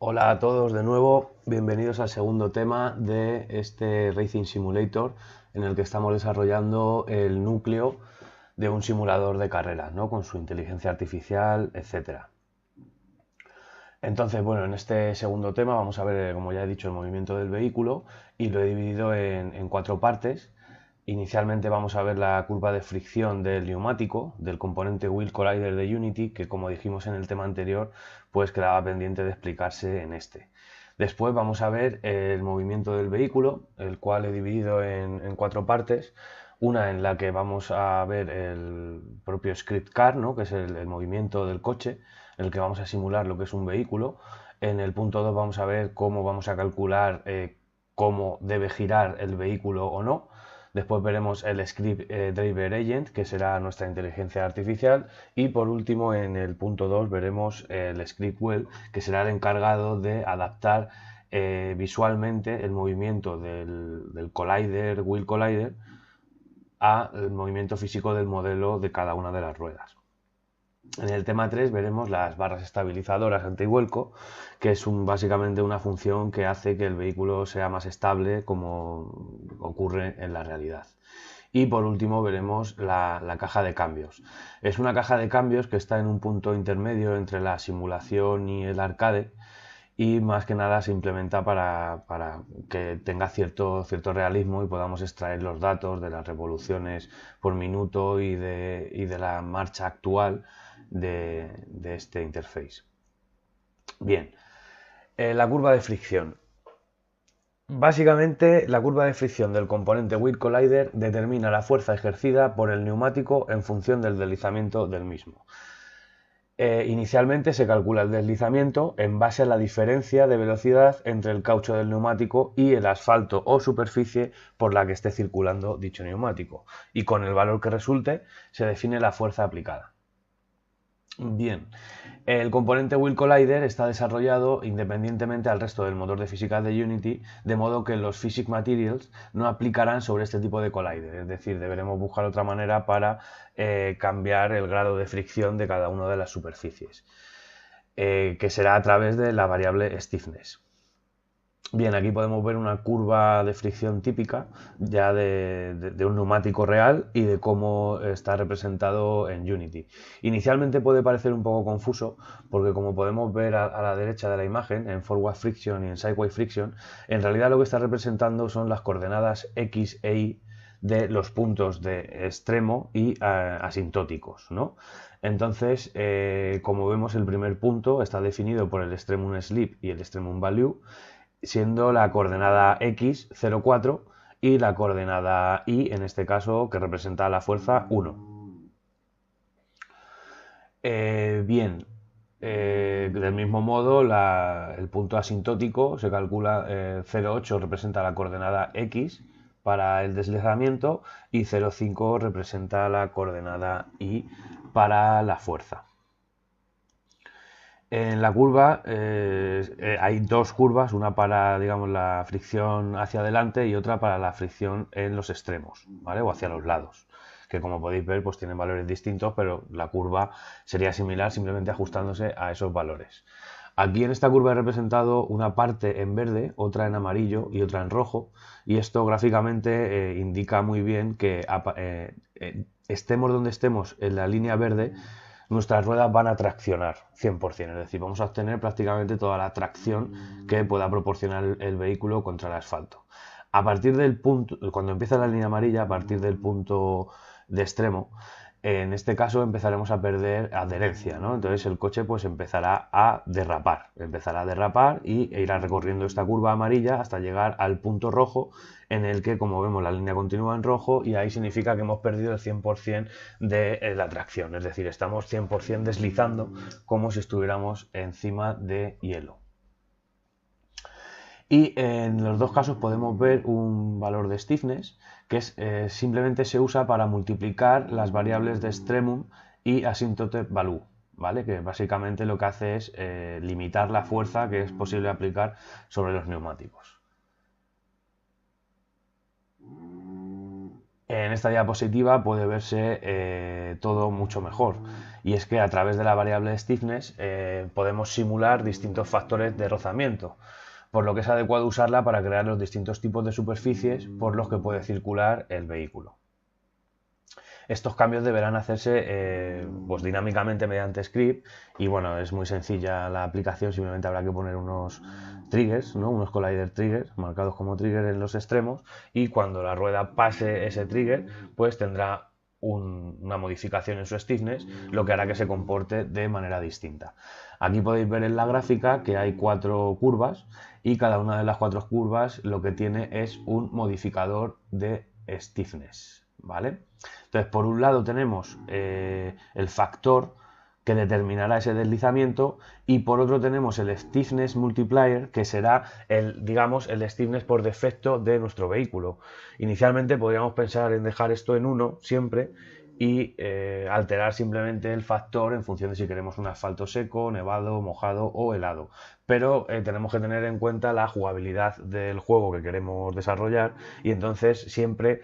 Hola a todos de nuevo, bienvenidos al segundo tema de este Racing Simulator en el que estamos desarrollando el núcleo de un simulador de carreras, ¿no? Con su inteligencia artificial, etcétera. Entonces, bueno, en este segundo tema vamos a ver, como ya he dicho, el movimiento del vehículo y lo he dividido en cuatro partes. Inicialmente vamos a ver la curva de fricción del neumático, del componente Wheel Collider de Unity, que como dijimos en el tema anterior, pues quedaba pendiente de explicarse en este. Después vamos a ver el movimiento del vehículo, el cual he dividido en cuatro partes. Una en la que vamos a ver el propio script car, ¿no? Que es el movimiento del coche, en el que vamos a simular lo que es un vehículo. En el punto 2 vamos a ver cómo vamos a calcular cómo debe girar el vehículo o no. Después veremos el Script Driver Agent, que será nuestra inteligencia artificial. Y por último, en el punto 2 veremos el Script Well, que será el encargado de adaptar visualmente el movimiento del collider, Wheel Collider, al movimiento físico del modelo de cada una de las ruedas. En el tema 3 veremos las barras estabilizadoras antivuelco, que es básicamente una función que hace que el vehículo sea más estable como ocurre en la realidad. Y por último veremos la caja de cambios. Es una caja de cambios que está en un punto intermedio entre la simulación y el arcade y más que nada se implementa para que tenga cierto realismo y podamos extraer los datos de las revoluciones por minuto y de la marcha actual de este interface. Bien, la curva de fricción. Básicamente, la curva de fricción del componente Wheel Collider determina la fuerza ejercida por el neumático en función del deslizamiento del mismo. Inicialmente se calcula el deslizamiento en base a la diferencia de velocidad entre el caucho del neumático y el asfalto o superficie por la que esté circulando dicho neumático, y con el valor que resulte se define la fuerza aplicada. Bien, el componente Wheel Collider está desarrollado independientemente al resto del motor de física de Unity, de modo que los Physics Materials no aplicarán sobre este tipo de collider, es decir, deberemos buscar otra manera para cambiar el grado de fricción de cada una de las superficies, que será a través de la variable stiffness. Bien, aquí podemos ver una curva de fricción típica ya de un neumático real y de cómo está representado en Unity. Inicialmente puede parecer un poco confuso porque como podemos ver a la derecha de la imagen, en forward friction y en sideway friction, en realidad lo que está representando son las coordenadas X e Y de los puntos de extremo y asintóticos, ¿no? Entonces, como vemos, el primer punto está definido por el extremum slip y el extremum value, siendo la coordenada X 0,4 y la coordenada Y, en este caso, que representa la fuerza 1. Bien, del mismo modo, el punto asintótico se calcula, 0,8 representa la coordenada X para el deslizamiento y 0,5 representa la coordenada Y para la fuerza. En la curva hay dos curvas, una para, digamos, la fricción hacia adelante y otra para la fricción en los extremos, ¿vale? O hacia los lados, que como podéis ver pues tienen valores distintos, pero la curva sería similar simplemente ajustándose a esos valores. Aquí en esta curva he representado una parte en verde, otra en amarillo y otra en rojo, y esto gráficamente indica muy bien que estemos donde estemos en la línea verde, nuestras ruedas van a traccionar 100%, es decir, vamos a obtener prácticamente toda la tracción que pueda proporcionar el vehículo contra el asfalto. A partir del punto, cuando empieza la línea amarilla, a partir del punto de extremo, en este caso empezaremos a perder adherencia, ¿no? Entonces el coche pues empezará a derrapar y irá recorriendo esta curva amarilla hasta llegar al punto rojo, en el que, como vemos, la línea continúa en rojo y ahí significa que hemos perdido el 100% de la tracción, es decir, estamos 100% deslizando como si estuviéramos encima de hielo. Y en los dos casos podemos ver un valor de stiffness que simplemente se usa para multiplicar las variables de extremum y asymptote value, ¿vale? Que básicamente lo que hace es limitar la fuerza que es posible aplicar sobre los neumáticos. En esta diapositiva puede verse todo mucho mejor, y es que a través de la variable stiffness podemos simular distintos factores de rozamiento, por lo que es adecuado usarla para crear los distintos tipos de superficies por los que puede circular el vehículo. Estos cambios deberán hacerse pues dinámicamente mediante script, y bueno, es muy sencilla la aplicación, simplemente habrá que poner unos triggers, ¿no? Unos collider triggers marcados como trigger en los extremos, y cuando la rueda pase ese trigger pues tendrá una modificación en su stiffness, lo que hará que se comporte de manera distinta. Aquí podéis ver en la gráfica que hay 4 curvas, y cada una de las 4 curvas lo que tiene es un modificador de stiffness, ¿vale? Entonces, por un lado tenemos el factor que determinará ese deslizamiento, y por otro tenemos el stiffness multiplier, que será digamos, el stiffness por defecto de nuestro vehículo. Inicialmente podríamos pensar en dejar esto en 1 siempre y alterar simplemente el factor en función de si queremos un asfalto seco, nevado, mojado o helado. Pero tenemos que tener en cuenta la jugabilidad del juego que queremos desarrollar, y entonces siempre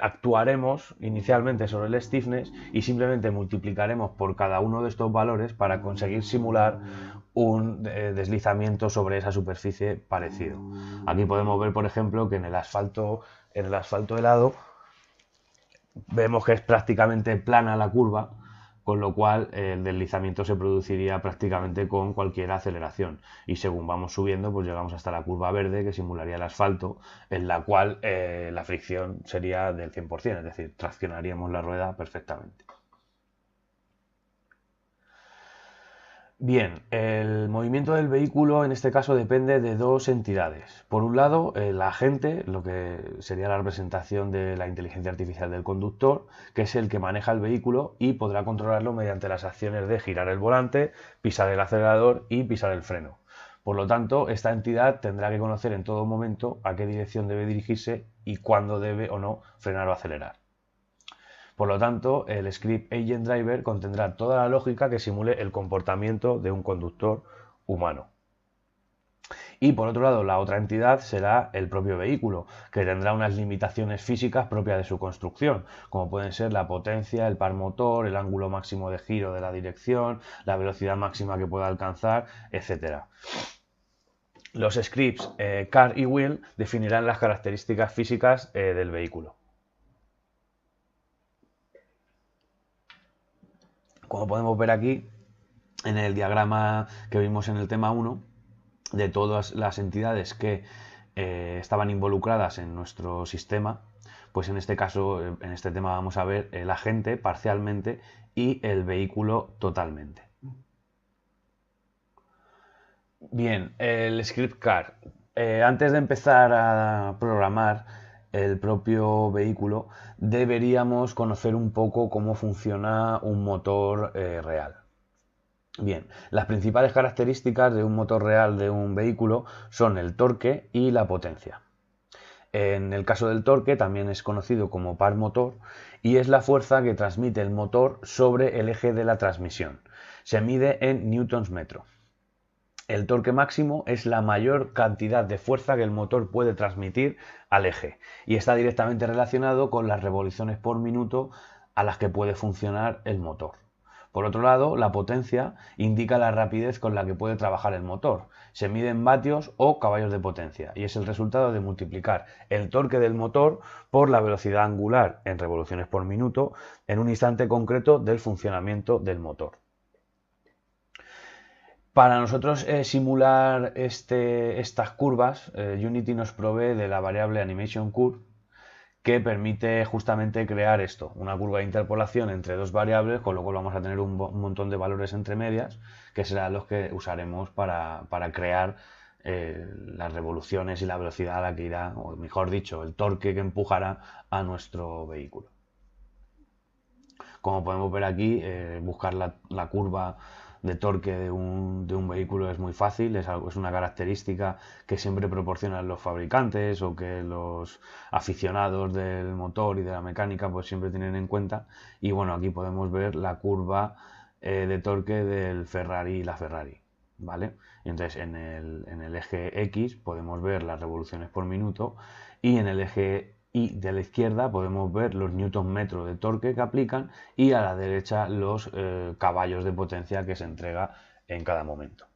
actuaremos inicialmente sobre el stiffness y simplemente multiplicaremos por cada uno de estos valores para conseguir simular un deslizamiento sobre esa superficie parecido. Aquí podemos ver, por ejemplo, que en el asfalto helado vemos que es prácticamente plana la curva, con lo cual el deslizamiento se produciría prácticamente con cualquier aceleración, y según vamos subiendo pues llegamos hasta la curva verde, que simularía el asfalto, en la cual la fricción sería del 100%, es decir, traccionaríamos la rueda perfectamente. Bien, el movimiento del vehículo en este caso depende de dos entidades. Por un lado, el agente, lo que sería la representación de la inteligencia artificial del conductor, que es el que maneja el vehículo y podrá controlarlo mediante las acciones de girar el volante, pisar el acelerador y pisar el freno. Por lo tanto, esta entidad tendrá que conocer en todo momento a qué dirección debe dirigirse y cuándo debe o no frenar o acelerar. Por lo tanto, el script Agent Driver contendrá toda la lógica que simule el comportamiento de un conductor humano. Y por otro lado, la otra entidad será el propio vehículo, que tendrá unas limitaciones físicas propias de su construcción, como pueden ser la potencia, el par motor, el ángulo máximo de giro de la dirección, la velocidad máxima que pueda alcanzar, etc. Los scripts Car y Wheel definirán las características físicas del vehículo. Como podemos ver aquí en el diagrama que vimos en el tema 1, de todas las entidades que estaban involucradas en nuestro sistema, pues en este caso, en este tema vamos a ver el agente parcialmente y el vehículo totalmente. Bien, el script car. Antes de empezar a programar el propio vehículo, deberíamos conocer un poco cómo funciona un motor real. Bien, las principales características de un motor real de un vehículo son el torque y la potencia. En el caso del torque también es conocido como par motor, y es la fuerza que transmite el motor sobre el eje de la transmisión. Se mide en newtons metro. El torque máximo es la mayor cantidad de fuerza que el motor puede transmitir al eje, y está directamente relacionado con las revoluciones por minuto a las que puede funcionar el motor. Por otro lado, la potencia indica la rapidez con la que puede trabajar el motor. Se mide en vatios o caballos de potencia, y es el resultado de multiplicar el torque del motor por la velocidad angular en revoluciones por minuto en un instante concreto del funcionamiento del motor. Para nosotros simular estas curvas, Unity nos provee de la variable Animation Curve, que permite justamente crear esto, una curva de interpolación entre dos variables, con lo cual vamos a tener un montón de valores entre medias, que serán los que usaremos para crear las revoluciones y la velocidad a la que irá, o mejor dicho, el torque que empujará a nuestro vehículo. Como podemos ver aquí, buscar la curva de torque de un vehículo es muy fácil, es una característica que siempre proporcionan los fabricantes o que los aficionados del motor y de la mecánica pues siempre tienen en cuenta. Y bueno, aquí podemos ver la curva de torque del Ferrari y la Ferrari, ¿vale? Y entonces en el eje X podemos ver las revoluciones por minuto, y en el eje y de la izquierda podemos ver los newton metros de torque que aplican y a la derecha los caballos de potencia que se entrega en cada momento.